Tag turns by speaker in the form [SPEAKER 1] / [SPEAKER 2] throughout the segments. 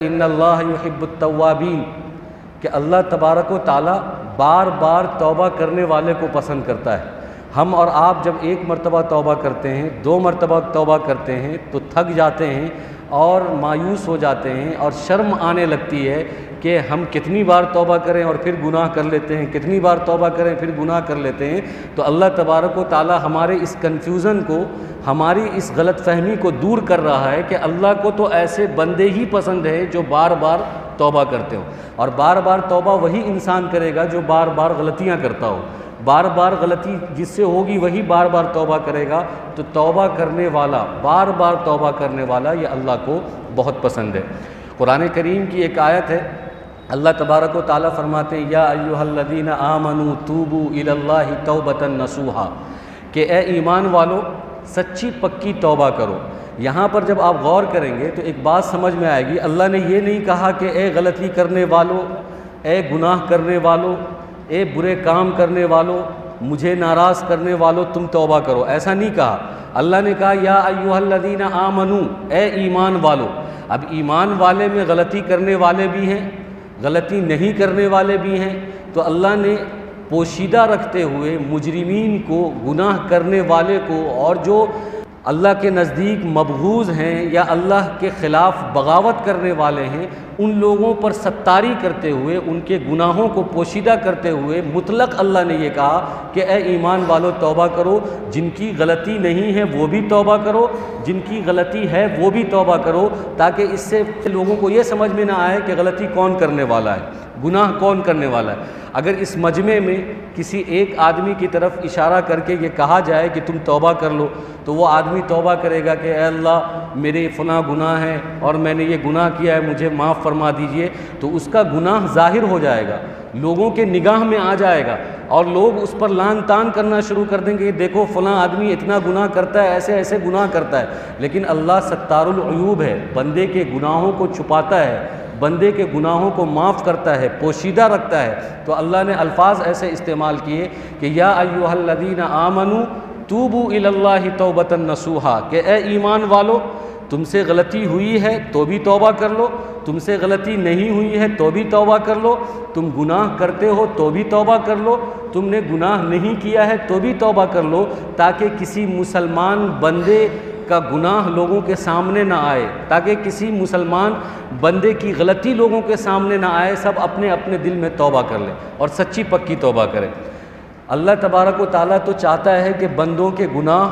[SPEAKER 1] इन्नल्लाह युहिब्बुत तव्वाबीन कि अल्लाह तबारक व तआला बार बार तौबा करने वाले को पसंद करता है। हम और आप जब एक मरतबा तौबा करते हैं, दो मरतबा तौबा करते हैं तो थक जाते हैं और मायूस हो जाते हैं और शर्म आने लगती है कि हम कितनी बार तौबा करें और फिर गुनाह कर लेते हैं, कितनी बार तौबा करें फिर गुनाह कर लेते हैं। तो अल्लाह तबारक व तआला हमारे इस कन्फ्यूज़न को, हमारी इस गलतफ़हमी को दूर कर रहा है कि अल्लाह को तो ऐसे बंदे ही पसंद है जो बार बार तौबा करते हो। और बार बार तौबा वही इंसान करेगा जो बार बार गलतियाँ करता हो। बार बार गलती जिससे होगी वही बार बार तौबा करेगा। तो तौबा करने वाला, बार बार तौबा करने वाला, ये अल्लाह को बहुत पसंद है। कुरान करीम की एक आयत है, अल्लाह तबारक व तआला फरमाते हैं, या अय्युहल्लज़ीना आमनू तूबू इलल्लाहि तौबतन नसूहा, कि ए ईमान वालों सच्ची पक्की तौबा करो। यहाँ पर जब आप गौर करेंगे तो एक बात समझ में आएगी, अल्लाह ने ये नहीं कहा कि ए गलती करने वालों, ए गुनाह करने वालों, ए बुरे काम करने वालों, मुझे नाराज़ करने वालों तुम तौबा करो, ऐसा नहीं कहा। अल्लाह ने कहा या अय्युहल्लज़ीना आमनू, ए ईमान वालों। अब ईमान वाले में गलती करने वाले भी हैं, गलती नहीं करने वाले भी हैं। तो अल्लाह ने पोशीदा रखते हुए मुजरिमीन को, गुनाह करने वाले को, और जो अल्लाह के नज़दीक मबगूज़ हैं या अल्लाह के ख़िलाफ़ बगावत करने वाले हैं, उन लोगों पर सत्तारी करते हुए, उनके गुनाहों को पोशीदा करते हुए मुतलक अल्लाह ने ये कहा कि ए ईमान वालों तौबा करो। जिनकी गलती नहीं है वो भी तौबा करो, जिनकी गलती है वो भी तौबा करो, ताकि इससे लोगों को ये समझ में ना आए कि गलती कौन करने वाला है, गुनाह कौन करने वाला है। अगर इस मजमे में किसी एक आदमी की तरफ इशारा करके ये कहा जाए कि तुम तौबा कर लो, तो वो आदमी तौबा करेगा कि अल्लाह मेरे फ़लाँ गुनाह है और मैंने ये गुनाह किया है, मुझे माफ़ फरमा दीजिए। तो उसका गुनाह ज़ाहिर हो जाएगा, लोगों के निगाह में आ जाएगा और लोग उस पर लान तान करना शुरू कर देंगे, देखो फ़लाँ आदमी इतना गुनाह करता है, ऐसे ऐसे गुनाह करता है। लेकिन अल्लाह सत्तारुल अयूब है, बंदे के गुनाहों को छुपाता है, बंदे के गुनाहों को माफ़ करता है, पोशीदा रखता है। तो अल्लाह ने अल्फाज ऐसे इस्तेमाल किए कि या अय्युहल्लज़ीना आमनू तूबू इलल्लाहि तौबतन नसूहा, कि ए ईमान वालो तुमसे गलती हुई है तो भी तौबा कर लो, तुमसे गलती नहीं हुई है तो भी तौबा कर लो, तुम गुनाह करते हो तो भी तौबा कर लो, तुमने गुनाह नहीं किया है तो भी तौबा कर लो, ताकि किसी मुसलमान बंदे का गुनाह लोगों के सामने ना आए, ताकि किसी मुसलमान बंदे की गलती लोगों के सामने ना आए। सब अपने अपने दिल में तौबा कर लें और सच्ची पक्की तौबा करें। अल्लाह तबारक व तआला तो चाहता है कि बंदों के गुनाह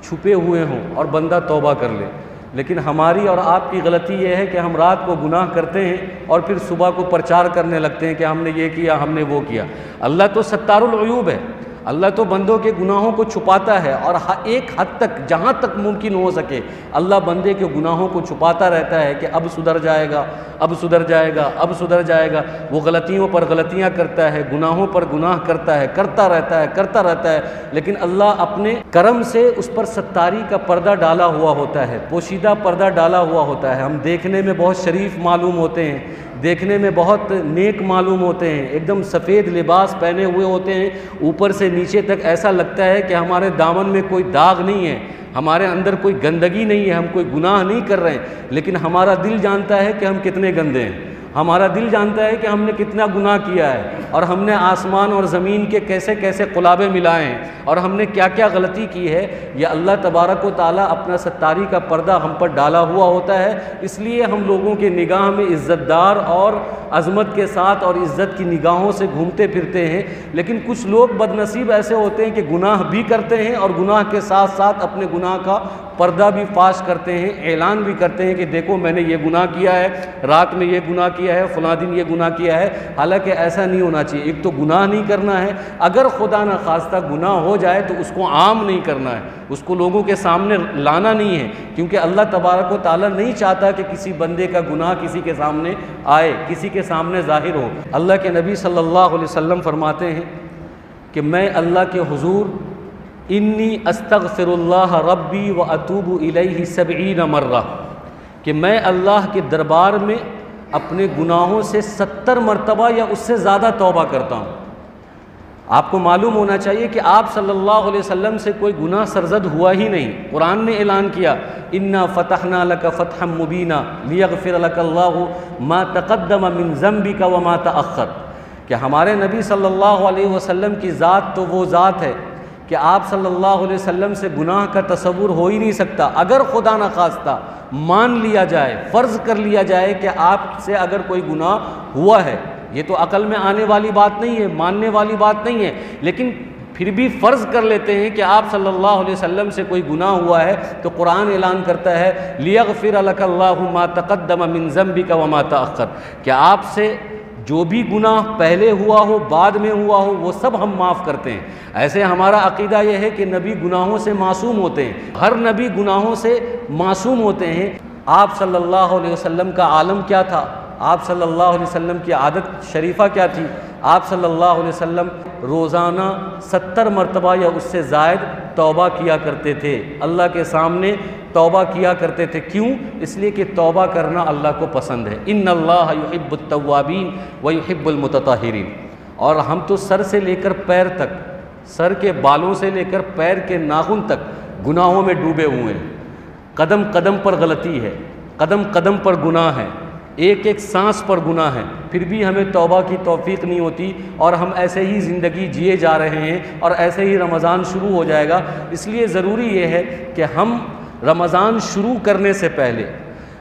[SPEAKER 1] छुपे हुए हों और बंदा तौबा कर ले। लेकिन हमारी और आपकी गलती ये है कि हम रात को गुनाह करते हैं और फिर सुबह को प्रचार करने लगते हैं कि हमने ये किया, हमने वो किया। अल्लाह तो सत्तारुल अयूब है, अल्लाह तो बंदों के गुनाहों को छुपाता है और एक हद तक, जहाँ तक मुमकिन हो सके, अल्लाह बंदे के गुनाहों को छुपाता रहता है कि अब सुधर जाएगा, अब सुधर जाएगा, अब सुधर जाएगा। वो गलतियों पर गलतियाँ करता है, गुनाहों पर गुनाह करता है, करता रहता है, करता रहता है। लेकिन अल्लाह अपने करम से उस पर सत्तारी का पर्दा डाला हुआ होता है, पोशीदा पर्दा डाला हुआ होता है। हम देखने में बहुत शरीफ मालूम होते हैं, देखने में बहुत नेक मालूम होते हैं, एकदम सफ़ेद लिबास पहने हुए होते हैं, ऊपर से नीचे तक ऐसा लगता है कि हमारे दामन में कोई दाग नहीं है, हमारे अंदर कोई गंदगी नहीं है, हम कोई गुनाह नहीं कर रहे हैं। लेकिन हमारा दिल जानता है कि हम कितने गंदे हैं, हमारा दिल जानता है कि हमने कितना गुनाह किया है और हमने आसमान और ज़मीन के कैसे कैसे क़ुलाबे मिलाए हैं और हमने क्या क्या गलती की है। यह अल्लाह तबारक व तआला अपना सत्तारी का पर्दा हम पर डाला हुआ होता है। इसलिए हम लोगों के निगाह में इज़्ज़तदार और अज़मत के साथ और इज़्ज़त की निगाहों से घूमते फिरते हैं। लेकिन कुछ लोग बदनसीब ऐसे होते हैं कि गुनाह भी करते हैं और गुनाह के साथ साथ अपने गुनाह का पर्दा भी फाश करते हैं, ऐलान भी करते हैं कि देखो मैंने ये गुनाह किया है, रात में ये गुनाह किया है, फ़लाँ दिन ये गुनाह किया है। हालांकि ऐसा नहीं होना चाहिए। एक तो गुनाह नहीं करना है, अगर खुदा न खास्ता गुनाह हो जाए तो उसको आम नहीं करना है, उसको लोगों के सामने लाना नहीं है, क्योंकि अल्लाह तबारक व तआला नहीं चाहता कि किसी बंदे का गुनाह किसी के सामने आए, किसी के सामने ज़ाहिर हो। अल्लाह के नबी सल्लल्लाहु अलैहि वसल्लम फरमाते हैं कि मैं अल्लाह के हुजूर इन्नी अस्तगफिरुल्लाह रब्बी व अतूबु इलैहि सबईन मर्रा, कि मैं अल्लाह के दरबार में अपने गुनाहों से 70 मरतबा या उससे ज़्यादा तौबा करता हूँ। आपको मालूम होना चाहिए कि आप सल्लल्लाहु अलैहि वसल्लम से कोई गुनाह सरजद हुआ ही नहीं। कुरान ने ऐलान किया, इन्ना फतहना लक फतहम मुबीना लियगफिर लकल्लाहु मा तक़द्दम मिन ज़म्बिका व मा तअख़्ख़र, कि हमारे नबी सल्लल्लाहु अलैहि वसल्लम की ज़ात तो वो ज़ात है कि आप सल्लल्लाहु अलैहि वसल्लम से गुनाह का तसव्वुर हो ही नहीं सकता। अगर खुदा न खास्ता मान लिया जाए, फ़र्ज़ कर लिया जाए कि आपसे अगर कोई गुनाह हुआ है, ये तो अकल में आने वाली बात नहीं है, मानने वाली बात नहीं है, लेकिन फिर भी फ़र्ज़ कर लेते हैं कि आप सल्लल्लाहु अलैहि वसल्लम से कोई गुनाह हुआ है, तो कुरान ऐलान करता है लियग़फ़िर लकल्लाहु मा तक़द्दम मिन ज़म्बिका व मा तअख़्ख़र, कि आपसे जो भी गुनाह पहले हुआ हो, बाद में हुआ हो, वो सब हम माफ़ करते हैं। ऐसे हमारा अक़ीदा यह है कि नबी गुनाहों से मासूम होते हैं, हर नबी गुनाहों से मासूम होते हैं। आप सल्लल्लाहु अलैहि वसल्लम का आलम क्या था, आप सल्लल्लाहु अलैहि वसल्लम की आदत शरीफ़ा क्या थी? आप सल्लल्लाहु अलैहि वसल्लम रोज़ाना 70 मरतबा या उससे ज़ायद तौबा किया करते थे, अल्लाह के सामने तौबा किया करते थे। क्यों? इसलिए कि तौबा करना अल्लाह को पसंद है। इन्नल्लाह युहिब्बुत तव्वाबीन व युहिब्बुल मुतताहिरीन। और हम तो सर से लेकर पैर तक, सर के बालों से लेकर पैर के नाखून तक गुनाहों में डूबे हुए हैं। कदम कदम पर गलती है, कदम कदम पर गुनाह है, एक एक सांस पर गुनाह है, फिर भी हमें तौबा की तौफीक नहीं होती और हम ऐसे ही ज़िंदगी जिए जा रहे हैं और ऐसे ही रमज़ान शुरू हो जाएगा। इसलिए ज़रूरी ये है कि हम रमज़ान शुरू करने से पहले,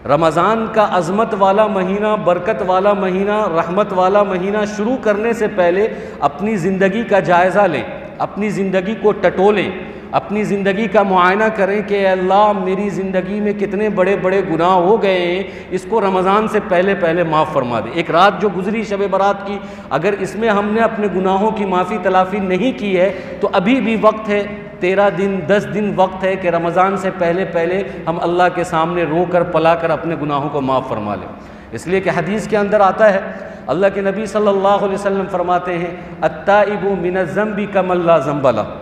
[SPEAKER 1] रमज़ान का अज़मत वाला महीना, बरकत वाला महीना, रहमत वाला महीना शुरू करने से पहले अपनी ज़िंदगी का जायज़ा लें, अपनी ज़िंदगी को टटोलें, अपनी ज़िंदगी का मुआयना करें कि अल्लाह मेरी ज़िंदगी में कितने बड़े बड़े गुनाह हो गए हैं, इसको रमज़ान से पहले पहले माफ़ फरमा दे। एक रात जो गुज़री शब बारात की, अगर इसमें हमने अपने गुनाहों की माफ़ी तलाफ़ी नहीं की है तो अभी भी वक्त है, 13 दिन 10 दिन वक्त है कि रमज़ान से पहले पहले हम अल्लाह के सामने रो कर पला कर अपने गुनाहों को माफ़ फरमा लें। इसलिए कि हदीस के अंदर आता है, अल्लाह के नबी सल्लल्लाहु अलैहि वसल्लम फरमाते हैं, अत्ताइबु मिनज़्ज़म्बि कमन ला ज़म्ब लह,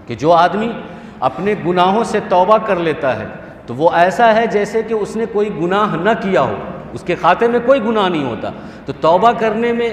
[SPEAKER 1] कि जो आदमी अपने गुनाहों से तौबा कर लेता है तो वो ऐसा है जैसे कि उसने कोई गुनाह न किया हो, उसके खाते में कोई गुनाह नहीं होता। तो तौबा करने में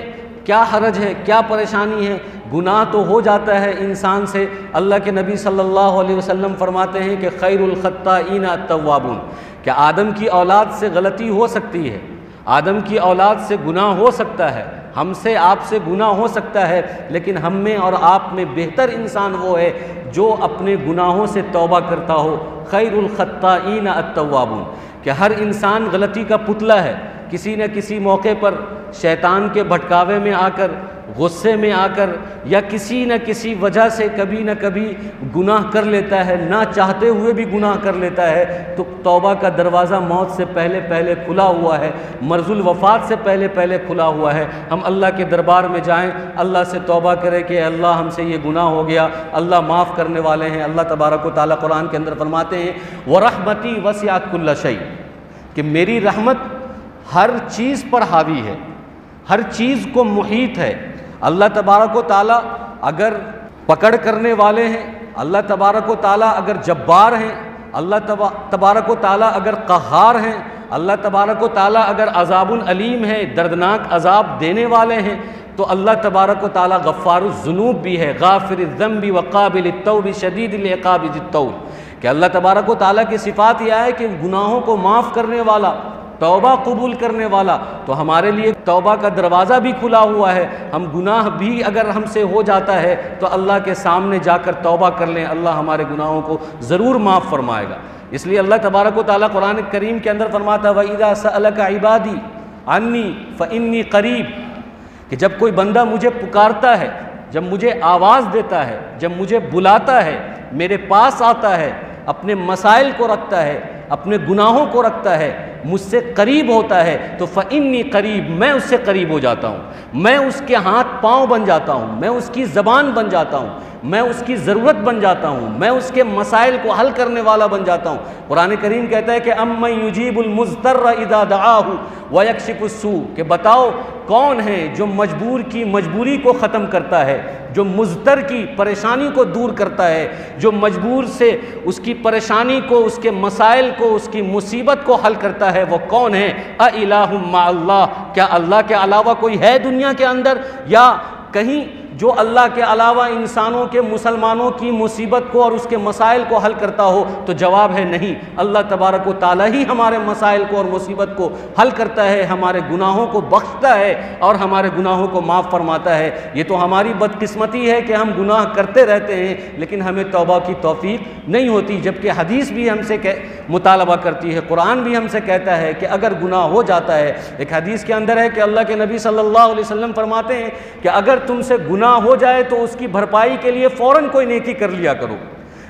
[SPEAKER 1] क्या हरज है, क्या परेशानी है? गुनाह तो हो जाता है इंसान से। अल्लाह के नबी सल्लल्लाहु अलैहि वसल्लम फरमाते हैं कि खैरुल खत्ताईन अत्तव्वाबून, कि आदम की औलाद से गलती हो सकती है, आदम की औलाद से गुनाह हो सकता है, हमसे आपसे गुनाह हो सकता है, लेकिन हम में और आप में बेहतर इंसान वो है जो अपने गुनाहों से तौबा करता हो। खैरुल खत्ताईन अत्तव्वाबून, कि हर इंसान गलती का पुतला है, किसी न किसी मौके पर शैतान के भटकावे में आकर, गुस्से में आकर या किसी न किसी वजह से कभी न कभी गुनाह कर लेता है, ना चाहते हुए भी गुनाह कर लेता है। तो तौबा का दरवाज़ा मौत से पहले पहले खुला हुआ है, मर्जुल वफ़ात से पहले पहले खुला हुआ है। हम अल्लाह के दरबार में जाएं, अल्लाह से तौबा करें कि अल्लाह हमसे ये गुनाह हो गया, अल्लाह माफ़ करने वाले हैं। अल्लाह तबारक व तआला कुरान के अंदर फरमाते हैं, व रहमती वसिअत कुल्ल शै, कि मेरी रहमत हर चीज़ पर हावी है, हर चीज़ को मुहीत है। अल्लाह तबारक व तआला अगर पकड़ करने वाले हैं, अल्लाह तबारक व तआला अगर जब्बार हैं, अल्लाह तबारक व तआला अगर क़हार हैं, अल्लाह तबारक व तआला अगर अज़ाबुल अलीम है, दर्दनाक अज़ाब देने वाले हैं, तो अल्लाह तबारक व तआला गफ़्फ़ारुज़ ज़ुनूब भी है, गाफ़िरिज़ ज़म्बि व क़ाबिलित तौबि शदीदिल इक़ाबि ज़ित तौल, कि अल्लाह तबारक व तआला की सिफ़ात यह है कि गुनाहों को माफ़ करने वाला, तौबा कबूल करने वाला। तो हमारे लिए तौबा का दरवाज़ा भी खुला हुआ है। हम गुनाह भी अगर हमसे हो जाता है तो अल्लाह के सामने जाकर तौबा कर लें, अल्लाह हमारे गुनाहों को ज़रूर माफ़ फरमाएगा। इसलिए अल्लाह तबारक व तआला कुरान करीम के अंदर फरमाता, व इज़ा सअलका इबादी अन्नी फ़इन्नी क़रीब, कि जब कोई बंदा मुझे पुकारता है, जब मुझे आवाज़ देता है, जब मुझे बुलाता है, मेरे पास आता है, अपने मसाइल को रखता है, अपने गुनाहों को रखता है, मुझसे करीब होता है, तो फ़इन्नी करीब, मैं उससे करीब हो जाता हूँ, मैं उसके हाथ पाँव बन जाता हूँ, मैं उसकी ज़बान बन जाता हूँ, मैं उसकी ज़रूरत बन जाता हूँ, मैं उसके मसाइल को हल करने वाला बन जाता हूँ। कुरान करीम कहता है कि अम्मन युजीबुल मुज़्तर्र इज़ा दआहु व यक्शिफुस सू, कि बताओ कौन है जो मजबूर की मजबूरी को ख़त्म करता है, जो मुज़्तर की परेशानी को दूर करता है, जो मजबूर से उसकी परेशानी को, उसके मसाइल को, उसकी मुसीबत को हल करता है, वो कौन है? अ इलाहुम मा अल्लाह, क्या अल्लाह के अलावा कोई है दुनिया के अंदर? या कहीं जो अल्लाह के अलावा इंसानों के, मुसलमानों की मुसीबत को और उसके मसाइल को हल करता हो? तो जवाब है नहीं। अल्लाह तबारक व तआला ही हमारे मसाइल को और मुसीबत को हल करता है, हमारे गुनाहों को बख्शता है और हमारे गुनाहों को माफ़ फरमाता है। ये तो हमारी बदकिस्मती है कि हम गुनाह करते रहते हैं लेकिन हमें तौबा की तौफीक नहीं होती, जबकि हदीस भी हमसे मुतालबा करती है, कुरान भी हमसे कहता है कि अगर गुनाह हो जाता है, एक हदीस के अंदर है कि अल्लाह के नबी सल्लल्लाहु अलैहि वसल्लम फरमाते हैं कि अगर तुमसे गुनाह हो जाए तो उसकी भरपाई के लिए फ़ौरन कोई नेकी कर लिया करो।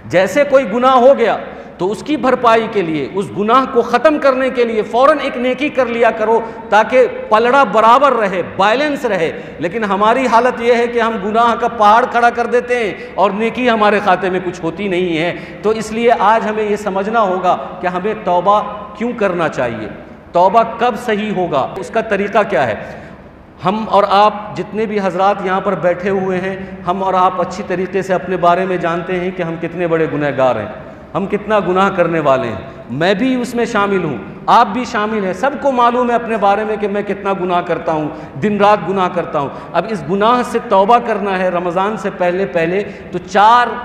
[SPEAKER 1] जैसे कोई गुनाह हो गया तो उसकी भरपाई के लिए, उस गुनाह को ख़त्म करने के लिए फ़ौरन एक नेकी कर लिया करो ताकि पलड़ा बराबर रहे, बैलेंस रहे। लेकिन हमारी हालत यह है कि हम गुनाह का पहाड़ खड़ा कर देते हैं और नेकी हमारे खाते में कुछ होती नहीं है। तो इसलिए आज हमें ये समझना होगा कि हमें तौबा क्यों करना चाहिए, तौबा कब सही होगा, उसका तरीक़ा क्या है। हम और आप जितने भी हजरात यहाँ पर बैठे हुए हैं, हम और आप अच्छी तरीके से अपने बारे में जानते हैं कि हम कितने बड़े गुनहगार हैं, हम कितना गुनाह करने वाले हैं। मैं भी उसमें शामिल हूँ, आप भी शामिल हैं। सबको मालूम है अपने बारे में कि मैं कितना गुनाह करता हूँ, दिन रात गुनाह करता हूँ। अब इस गुनाह से तौबा करना है रमज़ान से पहले तो 4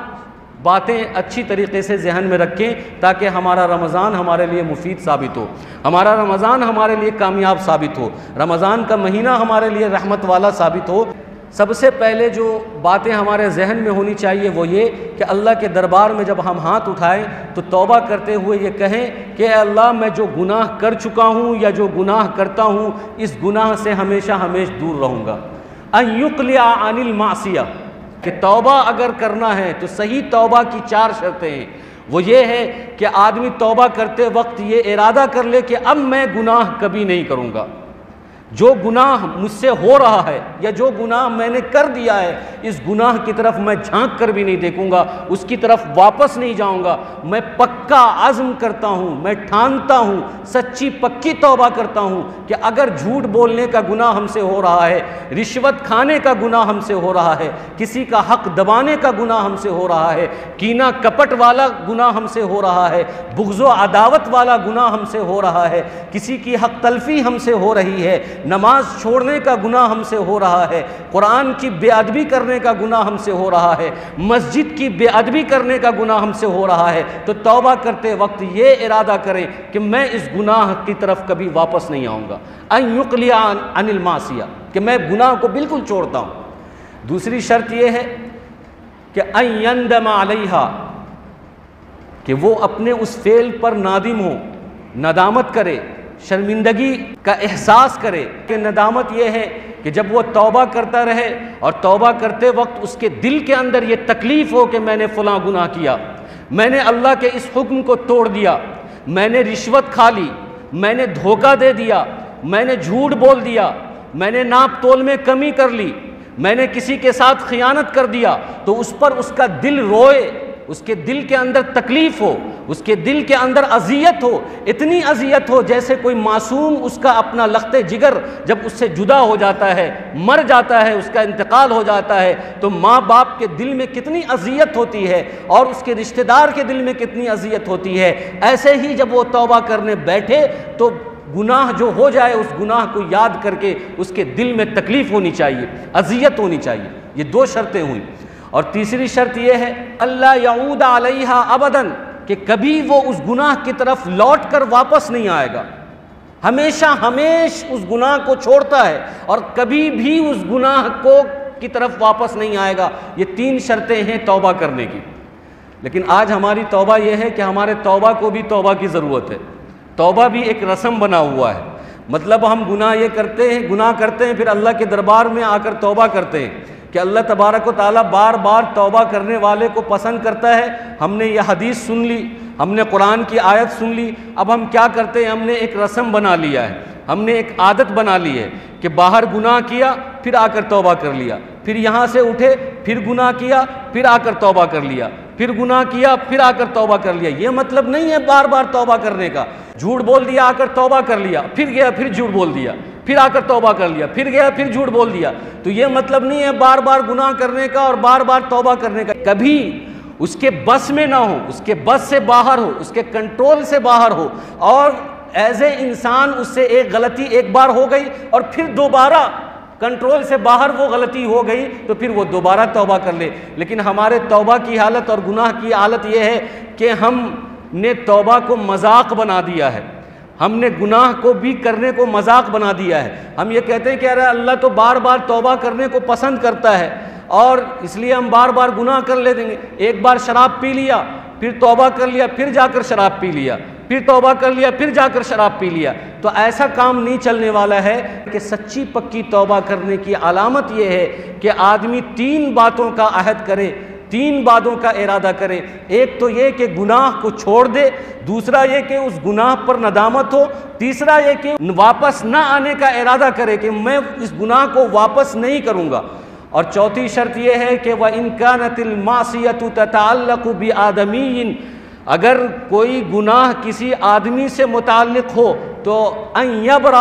[SPEAKER 1] बातें अच्छी तरीके से जहन में रखें ताकि हमारा रमज़ान हमारे लिए मुफीद साबित हो, हमारा रमज़ान हमारे लिए कामयाब साबित हो, रमज़ान का महीना हमारे लिए रहमत वाला साबित हो। सबसे पहले जो बातें हमारे जहन में होनी चाहिए वो ये कि अल्लाह के दरबार में जब हम हाथ उठाएं तो तौबा करते हुए ये कहें कि अल्लाह, मैं जो गुनाह कर चुका हूँ या जो गुनाह करता हूँ, इस गुनाह से हमेशा दूर रहूँगा। अयुक्लिया अनिल मासिया, कि तौबा अगर करना है तो सही तौबा की 4 शर्तें हैं। वो ये है कि आदमी तौबा करते वक्त ये इरादा कर ले कि अब मैं गुनाह कभी नहीं करूँगा। जो गुनाह मुझसे हो रहा है या जो गुनाह मैंने कर दिया है, इस गुनाह की तरफ मैं झांक कर भी नहीं देखूंगा, उसकी तरफ वापस नहीं जाऊंगा। मैं पक्का आज़म करता हूं, मैं ठानता हूं, सच्ची पक्की तौबा करता हूं कि अगर झूठ बोलने का गुनाह हमसे हो रहा है, रिश्वत खाने का गुनाह हमसे हो रहा है, किसी का हक दबाने का गुनाह हमसे हो रहा है, कीना कपट वाला गुनाह हमसे हो रहा है, बुग़्ज़ो अदावत वाला गुनाह हमसे हो रहा है, किसी की हक तलफ़ी हमसे हो रही है, नमाज छोड़ने का गुनाह हमसे हो रहा है, कुरान की बेअदबी करने का गुनाह हमसे हो रहा है, मस्जिद की बेअदबी करने का गुनाह हमसे हो रहा है, तो तौबा करते वक्त ये इरादा करें कि मैं इस गुनाह की तरफ कभी वापस नहीं आऊँगा। अयुक्लिया अनिल मासिया, कि मैं गुनाह को बिल्कुल छोड़ता हूँ। दूसरी शर्त यह है कि अयंदम अलैहा, कि वो अपने उस फेल पर नादिम हो, नदामत करे, शर्मिंदगी का एहसास करे। कि नदामत यह है कि जब वो तौबा करता रहे और तौबा करते वक्त उसके दिल के अंदर ये तकलीफ़ हो कि मैंने फ़लाँ गुनाह किया, मैंने अल्लाह के इस हुक्म को तोड़ दिया, मैंने रिश्वत खा ली, मैंने धोखा दे दिया, मैंने झूठ बोल दिया, मैंने नाप तोल में कमी कर ली, मैंने किसी के साथ खियानत कर दिया, तो उस पर उसका दिल रोए, उसके दिल के अंदर तकलीफ़ हो, उसके दिल के अंदर अज़ियत हो, इतनी अज़ियत हो जैसे कोई मासूम उसका अपना लख्ते जिगर जब उससे जुदा हो जाता है, मर जाता है, उसका इंतकाल हो जाता है, तो माँ बाप के दिल में कितनी अज़ियत होती है और उसके रिश्तेदार के दिल में कितनी अज़ियत होती है। ऐसे ही जब वो तौबा करने बैठे तो गुनाह जो हो जाए उस गुनाह को याद करके उसके दिल में तकलीफ़ होनी चाहिए, अज़ियत होनी चाहिए। ये 2 शर्तें हुई। और तीसरी शर्त यह है अल्ला यऊद अलैहा अबदन, कि कभी वो उस गुनाह की तरफ लौट कर वापस नहीं आएगा, हमेशा उस गुनाह को छोड़ता है और कभी भी उस गुनाह की तरफ वापस नहीं आएगा। ये 3 शर्तें हैं तौबा करने की। लेकिन आज हमारी तौबा ये है कि हमारे तौबा को भी तौबा की ज़रूरत है। तौबा भी एक रस्म बना हुआ है, मतलब हम गुनाह करते हैं फिर अल्लाह के दरबार में आकर तौबा करते हैं कि अल्लाह तबारक व तआला बार बार तौबा करने वाले को पसंद करता है। हमने ये हदीस सुन ली, हमने कुरान की आयत सुन ली, अब हम क्या करते हैं, हमने एक रस्म बना लिया है, हमने एक आदत बना ली है कि बाहर गुनाह किया फिर आकर तौबा कर लिया, फिर यहाँ से उठे फिर गुनाह किया फिर आकर तौबा कर लिया, फिर गुनाह किया फिर आकर तौबा कर लिया। ये मतलब नहीं है बार बार तौबा करने का। झूठ बोल दिया आकर तौबा कर लिया, फिर गया फिर झूठ बोल दिया, फिर आकर तौबा कर लिया, फिर गया फिर झूठ बोल दिया, तो ये मतलब नहीं है बार बार गुनाह करने का और बार बार तौबा करने का। कभी उसके बस में ना हो, उसके बस से बाहर हो, उसके कंट्रोल से बाहर हो और एज ए इंसान उससे एक गलती एक बार हो गई और फिर दोबारा कंट्रोल से बाहर वो गलती हो गई तो फिर वो दोबारा तौबा कर ले। लेकिन हमारे तौबा की हालत और गुनाह की हालत ये है कि हमने तौबा को मजाक बना दिया है, हमने गुनाह को भी करने को मजाक बना दिया है। हम ये कहते हैं कि अरे अल्लाह तो बार बार तौबा करने को पसंद करता है और इसलिए हम बार बार गुनाह कर ले देंगे। एक बार शराब पी लिया, फिर तौबा कर लिया, फिर जाकर शराब पी लिया, फिर तौबा कर लिया, फिर जाकर शराब पी लिया, तो ऐसा काम नहीं चलने वाला है। कि सच्ची पक्की तौबा करने की अलामत यह है कि आदमी 3 बातों का अहद करे, 3 बातों का इरादा करे। एक तो ये कि गुनाह को छोड़ दे, दूसरा ये कि उस गुनाह पर नदामत हो, तीसरा ये कि वापस ना आने का इरादा करे कि मैं इस गुनाह को वापस नहीं करूँगा, और चौथी शर्त यह है कि वह इनकानतिल मासियतु ततअल्लक़ु बि आदमीन, अगर कोई गुनाह किसी आदमी से मुताल्लिक़ हो तो अन यबरा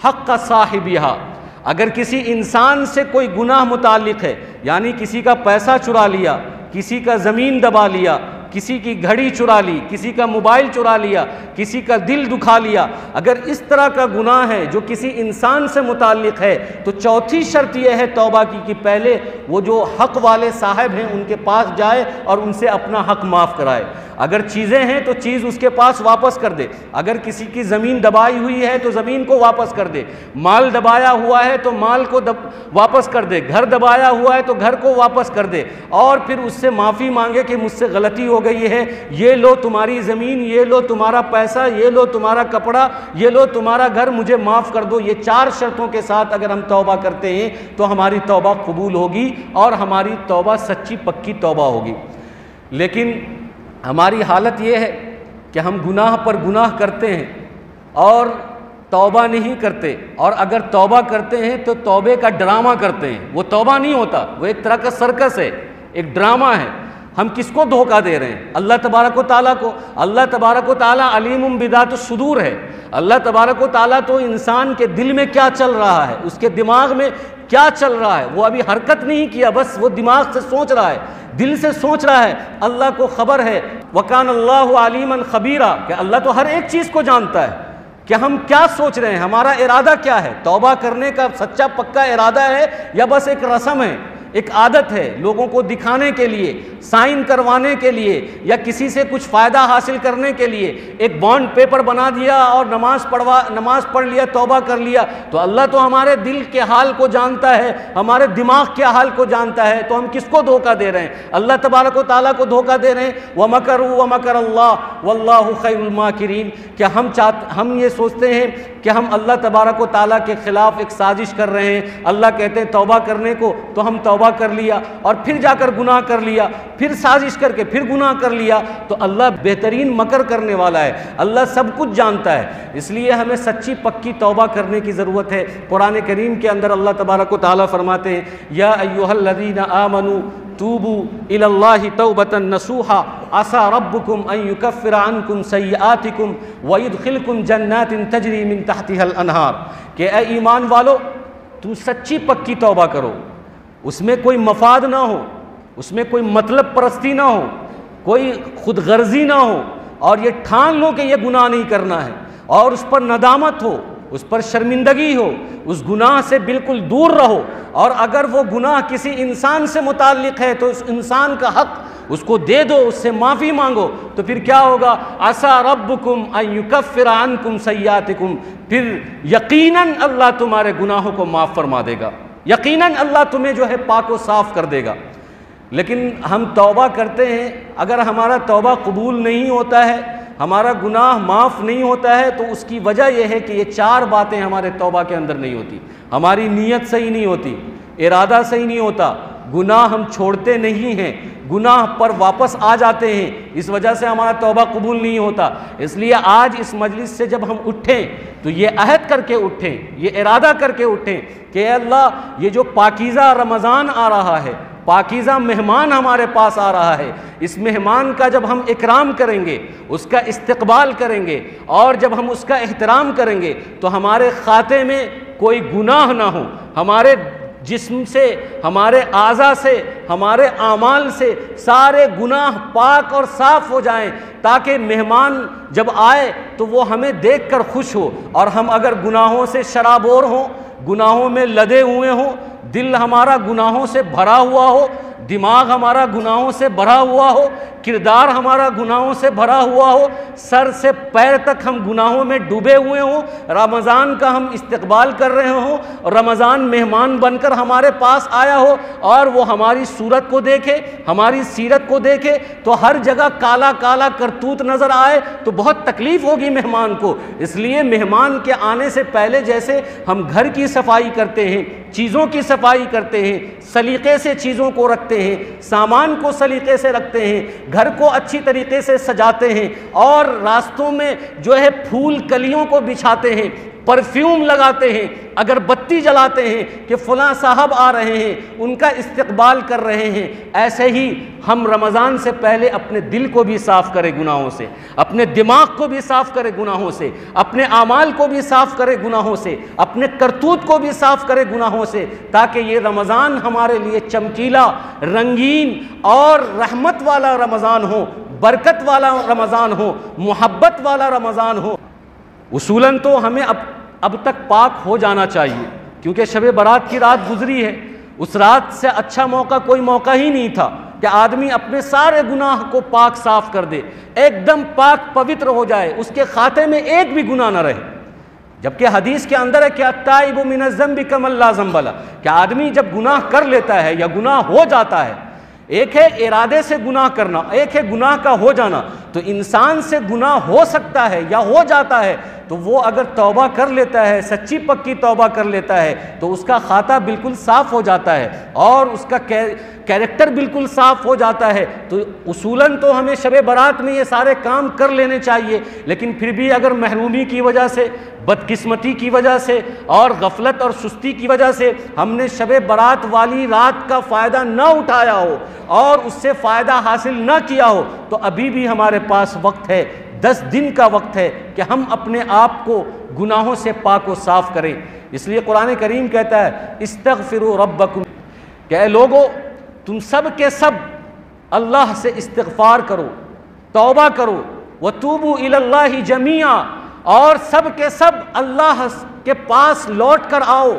[SPEAKER 1] हक़्क़ साहिबिहा, अगर किसी इंसान से कोई गुनाह मुताल्लिक़ है, यानी किसी का पैसा चुरा लिया, किसी का ज़मीन दबा लिया, किसी की घड़ी चुरा ली, किसी का मोबाइल चुरा लिया, किसी का दिल दुखा लिया, अगर इस तरह का गुनाह है जो किसी इंसान से मुताल्लिक़ है, तो चौथी शर्त यह है तौबा की कि पहले वो जो हक़ वाले साहब हैं उनके पास जाए और उनसे अपना हक़ माफ़ कराए। अगर चीज़ें हैं तो चीज़ उसके पास वापस कर दे, अगर किसी की ज़मीन दबाई हुई है तो ज़मीन को वापस कर दे, माल दबाया हुआ है तो माल को वापस कर दे, घर दबाया हुआ है तो घर को वापस कर दे, और फिर उससे माफ़ी मांगे कि मुझसे गलती हो गई है, ये लो तुम्हारी ज़मीन, ये लो तुम्हारा पैसा, ये लो तुम्हारा कपड़ा, ये लो तुम्हारा घर, मुझे माफ़ कर दो। ये 4 शर्तों के साथ अगर हम तौबा करते हैं तो हमारी तौबा कबूल होगी और हमारी तौबा सच्ची पक्की तौबा होगी। लेकिन हमारी हालत ये है कि हम गुनाह पर गुनाह करते हैं और तौबा नहीं करते, और अगर तौबा करते हैं तो तौबे का ड्रामा करते हैं। वो तौबा नहीं होता, वो एक तरह का सर्कस है, एक ड्रामा है। हम किसको धोखा दे रहे हैं? अल्लाह तबारक व तआला को। अल्लाह तबारक व तआला अलीमुम बिदात सुदूर है। अल्लाह तबारक व तआला तो इंसान के दिल में क्या चल रहा है, उसके दिमाग में क्या चल रहा है, वो अभी हरकत नहीं किया, बस वो दिमाग से सोच रहा है, दिल से सोच रहा है, अल्लाह को खबर है। वकान अल्लाहु अलीमन खबीरा, कि अल्लाह तो हर एक चीज़ को जानता है कि हम क्या सोच रहे हैं, हमारा इरादा क्या है। तौबा करने का सच्चा पक्का इरादा है या बस एक रस्म है, एक आदत है, लोगों को दिखाने के लिए, साइन करवाने के लिए, या किसी से कुछ फ़ायदा हासिल करने के लिए एक बॉन्ड पेपर बना दिया और नमाज पढ़ लिया, तौबा कर लिया। तो अल्लाह तो हमारे दिल के हाल को जानता है, हमारे दिमाग के हाल को जानता है, तो हम किसको धोखा दे रहे हैं? अल्लाह तबारक व तआला को धोखा दे रहे हैं। व मकरू व मकर अल्लाह वल्लाहु खैरुल माकिरीन। क्या हम ये सोचते हैं कि हम अल्लाह तबारक व तआला के ख़िलाफ़ एक साजिश कर रहे हैं। अल्लाह कहते हैं तौबा करने को, तो हम तौबा कर लिया और फिर जाकर गुनाह कर लिया, फिर साजिश करके फिर गुनाह कर लिया। तो अल्लाह बेहतरीन मकर करने वाला है, अल्लाह सब कुछ जानता है। इसलिए हमें सच्ची पक्की तौबा करने की ज़रूरत है। कुरान करीम के अंदर अल्लाह तबारक व तआला फरमाते हैं, या अय्युहल्लज़ीना आमनू तूबू इलल्लाहि तौबतन नसूहा असा रब्बुकुम अन युकफ्फिर अन्कुम सय्यआतिकुम व युदखिलकुम जन्नातिन तजरी मिन तहतिहल अनहार। कि ऐ ईमान वालो, तुम सच्ची पक्की तौबा करो, उसमें कोई मफाद ना हो, उसमें कोई मतलब परस्ती ना हो, कोई खुद गर्जी ना हो, और ये ठान लो कि ये गुनाह नहीं करना है, और उस पर नदामत हो, उस पर शर्मिंदगी हो, उस गुनाह से बिल्कुल दूर रहो। और अगर वो गुनाह किसी इंसान से मुताल्लिक़ है तो उस इंसान का हक़ उसको दे दो, उससे माफ़ी मांगो, तो फिर क्या होगा? असा रब्बुकुम अन युकफ्फिर अन्कुम सय्यातिकुम, फिर यकीनन अल्लाह तुम्हारे गुनाहों को माफ़ फरमा देगा, यकीनन अल्लाह तुम्हें जो है पाक व साफ़ कर देगा। लेकिन हम तौबा करते हैं, अगर हमारा तौबा कबूल नहीं होता है, हमारा गुनाह माफ़ नहीं होता है, तो उसकी वजह यह है कि ये 4 बातें हमारे तौबा के अंदर नहीं होती। हमारी नीयत सही नहीं होती, इरादा सही नहीं होता, गुनाह हम छोड़ते नहीं हैं, गुनाह पर वापस आ जाते हैं, इस वजह से हमारा तौबा कबूल नहीं होता। इसलिए आज इस मजलिस से जब हम उठें तो ये अहद करके उठें, ये इरादा करके उठें कि अल्लाह, ये जो पाकीज़ा रमज़ान आ रहा है, पाकीज़ा मेहमान हमारे पास आ रहा है, इस मेहमान का जब हम इकराम करेंगे, उसका इस्तकबाल करेंगे, और जब हम उसका एहतराम करेंगे, तो हमारे खाते में कोई गुनाह ना हो, हमारे जिस्म से, हमारे आज़ा से, हमारे आमाल से सारे गुनाह पाक और साफ़ हो जाएं, ताकि मेहमान जब आए तो वो हमें देखकर खुश हो। और हम अगर गुनाहों से शराबोर हों, गुनाहों में लदे हुए हों, दिल हमारा गुनाहों से भरा हुआ हो, दिमाग हमारा गुनाहों से भरा हुआ हो, किरदार हमारा गुनाहों से भरा हुआ हो, सर से पैर तक हम गुनाहों में डूबे हुए हों, रमज़ान का हम इस्तकबाल कर रहे हों और रमज़ान मेहमान बनकर हमारे पास आया हो और वो हमारी सूरत को देखे, हमारी सीरत को देखे तो हर जगह काला काला करतूत नज़र आए तो बहुत तकलीफ़ होगी मेहमान को। इसलिए मेहमान के आने से पहले जैसे हम घर की सफाई करते हैं, चीज़ों की सफाई करते हैं, सलीक़े से चीज़ों को रखते हैं, सामान को सलीक़े से रखते हैं, घर को अच्छी तरीके से सजाते हैं और रास्तों में जो है फूल कलियों को बिछाते हैं, परफ्यूम लगाते हैं, अगरबत्ती जलाते हैं कि फ़लाँ साहब आ रहे हैं, उनका इस्तकबाल कर रहे हैं। ऐसे ही हम रमज़ान से पहले अपने दिल को भी साफ़ करें गुनाहों से, अपने दिमाग को भी साफ़ करें गुनाहों से, अपने आमाल को भी साफ़ करें गुनाहों से, अपने करतूत को भी साफ़ करें गुनाहों से, ताकि ये रमज़ान हमारे लिए चमकीला, रंगीन और रहमत वाला रमज़ान हो, बरकत वाला रमज़ान हो, मोहब्बत वाला रमज़ान हो। उसूलन तो हमें अब तक पाक हो जाना चाहिए, क्योंकि शब बारात की रात गुजरी है। उस रात से अच्छा मौका कोई मौका ही नहीं था कि आदमी अपने सारे गुनाह को पाक साफ कर दे, एकदम पाक पवित्र हो जाए, उसके खाते में एक भी गुनाह न रहे। जबकि हदीस के अंदर है कि अत्ताइबु मिनज़ ज़ंबि कमन ला ज़ंब लह, कि आदमी जब गुनाह कर लेता है या गुनाह हो जाता है, एक है इरादे से गुनाह करना, एक है गुनाह का हो जाना। तो इंसान से गुनाह हो सकता है या हो जाता है, तो वो अगर तौबा कर लेता है, सच्ची पक्की तौबा कर लेता है, तो उसका खाता बिल्कुल साफ़ हो जाता है और उसका कैरेक्टर बिल्कुल साफ़ हो जाता है। तो उसूलन तो हमें शब बारात में ये सारे काम कर लेने चाहिए, लेकिन फिर भी अगर महरूमी की वजह से, बदकिस्मती की वजह से और गफलत और सुस्ती की वजह से हमने शब बारात वाली रात का फ़ायदा न उठाया हो और उससे फ़ायदा हासिल न किया हो, तो अभी भी हमारे पास वक्त है, 10 दिन का वक्त है कि हम अपने आप को गुनाहों से पाक व साफ़ करें। इसलिए कुरान करीम कहता है इस्तग़फिरू रब्बकुम, कि लोगो तुम सब के सब अल्लाह से इस्तिग़फ़ार करो, तौबा करो, वतूबू इलल्लाहि जमीआ, और सब के सब अल्लाह के पास लौट कर आओ,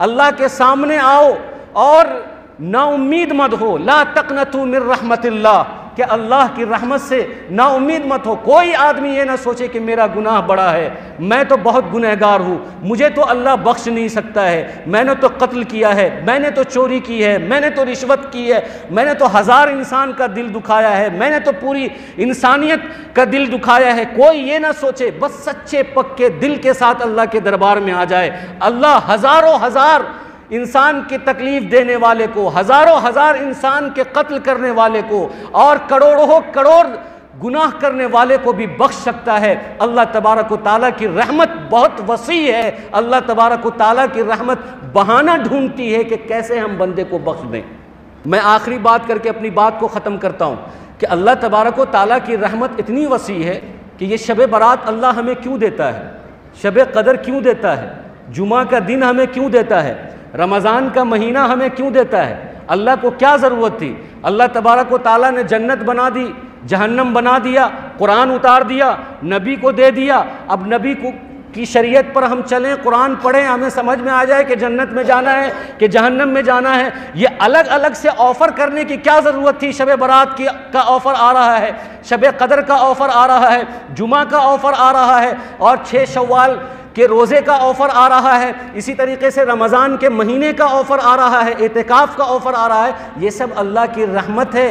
[SPEAKER 1] अल्लाह के सामने आओ और नाउम्मीद मत हो, ला तक़नतू मिन रहमतिल्लाह, कि अल्लाह की रहमत से नाउम्मीद मत हो। कोई आदमी ये ना सोचे कि मेरा गुनाह बड़ा है, मैं तो बहुत गुनहगार हूँ, मुझे तो अल्लाह बख्श नहीं सकता है, मैंने तो कत्ल किया है, मैंने तो चोरी की है, मैंने तो रिश्वत की है, मैंने तो 1000 इंसान का दिल दुखाया है, मैंने तो पूरी इंसानियत का दिल दुखाया है। कोई ये ना सोचे, बस सच्चे पक्के दिल के साथ अल्लाह के दरबार में आ जाए। अल्लाह हज़ारों हज़ार इंसान की तकलीफ देने वाले को, हज़ारों हज़ार इंसान के कत्ल करने वाले को और करोड़ों करोड़ गुनाह करने वाले को भी बख्श सकता है। अल्लाह तबारक व तआला की रहमत बहुत वसी है। अल्लाह तबारक व तआला की रहमत बहाना ढूंढती है कि कैसे हम बंदे को बख्श दें। मैं आखिरी बात करके अपनी बात को ख़त्म करता हूँ कि अल्लाह तबारक व तआला की रहमत इतनी वसी है कि ये शब बारात अल्लाह हमें क्यों देता है, शब कदर क्यों देता है, जुमा का दिन हमें क्यों देता है, रमज़ान का महीना हमें क्यों देता है। अल्लाह को क्या ज़रूरत थी? अल्लाह तबारक व तआला ने जन्नत बना दी, जहन्नम बना दिया, कुरान उतार दिया, नबी को दे दिया। अब नबी को की शरीयत पर हम चलें, कुरान पढ़ें, हमें समझ में आ जाए कि जन्नत में जाना है कि जहन्नम में जाना है। ये अलग अलग से ऑफ़र करने की क्या ज़रूरत थी? शब बारात की का ऑफ़र आ रहा है, शब कदर का ऑफ़र आ रहा है, जुमा का ऑफ़र आ रहा है और 6 शव्वाल के रोज़े का ऑफ़र आ रहा है, इसी तरीके से रमज़ान के महीने का ऑफ़र आ रहा है, एतिकाफ़ का ऑफ़र आ रहा है। ये सब अल्लाह की रहमत है,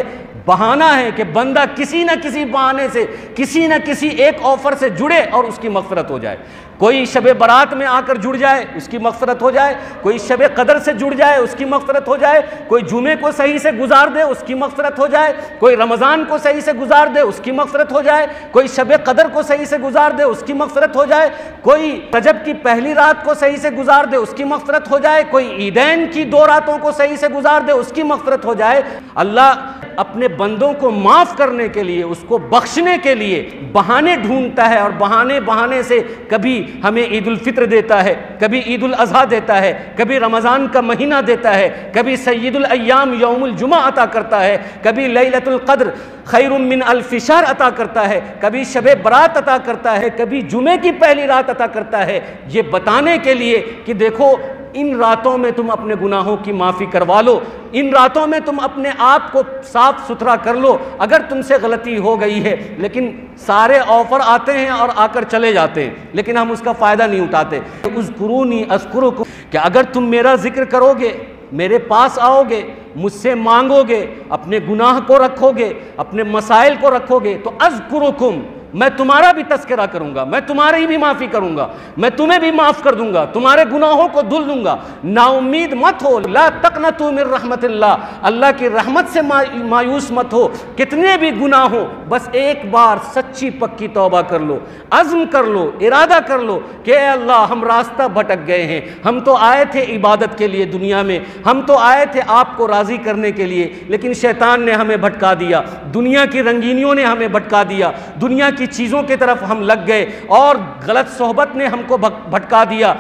[SPEAKER 1] बहाना है कि बंदा किसी न किसी बहाने से, किसी न किसी एक ऑफ़र से जुड़े और उसकी मग़फ़िरत हो जाए। कोई शब बारात में आकर जुड़ जाए, उसकी मग़फ़िरत हो जाए, कोई शब कदर से जुड़ जाए, उसकी मग़फ़िरत हो जाए, कोई जुमे को सही से गुजार दे, उसकी मग़फ़िरत हो जाए, कोई रमज़ान को सही से गुजार दे, उसकी मग़फ़िरत हो जाए, कोई शब कदर को सही से गुजार दे, उसकी मग़फ़िरत हो जाए, कोई रजब की पहली रात को सही से गुजार दे, उसकी मग़फ़िरत हो जाए, कोई ईदैन की 2 रातों को सही से गुजार दे, उसकी मग़फ़िरत हो जाए। अल्लाह अपने बंदों को माफ़ करने के लिए, उसको बख्शने के लिए बहाने ढूंढता है और बहाने से कभी हमें ईद उल फित्र देता है, कभी ईद उल अज़हा देता है, कभी रमज़ान का महीना देता है, कभी सय्यदुल अय्याम यौमुल जुमा अता करता है, कभी लैलतुल क़द्र खैरुम मिन अल्फ़ि शहर अता करता है, कभी शब बारात अता करता है, कभी जुमे की पहली रात अता करता है। ये बताने के लिए कि देखो इन रातों में तुम अपने गुनाहों की माफ़ी करवा लो, इन रातों में तुम अपने आप को साफ सुथरा कर लो। अगर तुमसे गलती हो गई है, लेकिन सारे ऑफर आते हैं और आकर चले जाते हैं, लेकिन हम उसका फ़ायदा नहीं उठाते। उज़कुरूनी अज़कुरुकुम, कि अगर तुम मेरा जिक्र करोगे, मेरे पास आओगे, मुझसे मांगोगे, अपने गुनाह को रखोगे, अपने मसाइल को रखोगे, तो अज़कुरुकुम, मैं तुम्हारा भी तस्करा करूंगा, मैं तुम्हारी भी माफ़ी करूंगा, मैं तुम्हें भी माफ़ कर दूंगा, तुम्हारे गुनाहों को धुल दूंगा। नाउम्मीद मत हो, ला तक़नतू मिन रहमतिल्लाह, अल्लाह की रहमत से मायूस मत हो। कितने भी गुनाह हो, बस एक बार सच्ची पक्की तौबा कर लो, अज़्म कर लो, इरादा कर लो कि अल्लाह हम रास्ता भटक गए हैं, हम तो आए थे इबादत के लिए दुनिया में, हम तो आए थे आपको राज़ी करने के लिए, लेकिन शैतान ने हमें भटका दिया, दुनिया की रंगीनियों ने हमें भटका दिया, दुनिया की चीज़ों की तरफ हम लग गए, और गलत सोहबत ने हमको भटका दिया,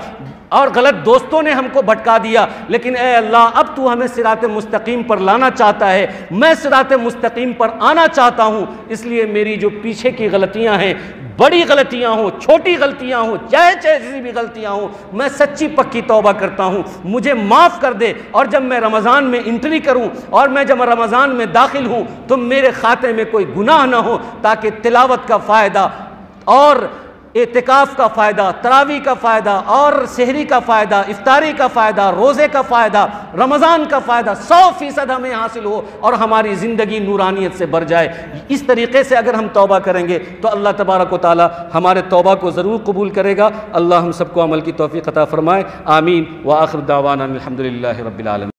[SPEAKER 1] और गलत दोस्तों ने हमको भटका दिया। लेकिन ए अल्लाह, अब तू हमें सिराते मुस्तकीम पर लाना चाहता है, मैं सिराते मुस्तकीम पर आना चाहता हूँ। इसलिए मेरी जो पीछे की गलतियाँ हैं, बड़ी गलतियाँ हो, छोटी गलतियाँ हो, चाहे जैसी भी गलतियाँ हो, मैं सच्ची पक्की तौबा करता हूँ, मुझे माफ़ कर दे। और जब मैं रमज़ान में एंट्री करूँ और मैं जब रमज़ान में दाखिल हूँ, तो मेरे खाते में कोई गुनाह ना हो, ताकि तिलावत का फ़ायदा और एतिकाफ़ का फ़ायदा, तरावी का फ़ायदा और सहरी का फ़ायदा, इफ्तारी का फ़ायदा, रोज़े का फ़ायदा, रमज़ान का फ़ायदा 100% हमें हासिल हो और हमारी ज़िंदगी नूरानियत से भर जाए। इस तरीक़े से अगर हम तौबा करेंगे तो अल्लाह तबारक व तआला हमारे तौबा को ज़रूर कबूल करेगा। अल्लाह हम सबको अमल की तौफ़ीक़ अता फ़रमाए। आमीन व आखिर दावाना अल्हम्दुलिल्लाहि रब्बिल आलमीन।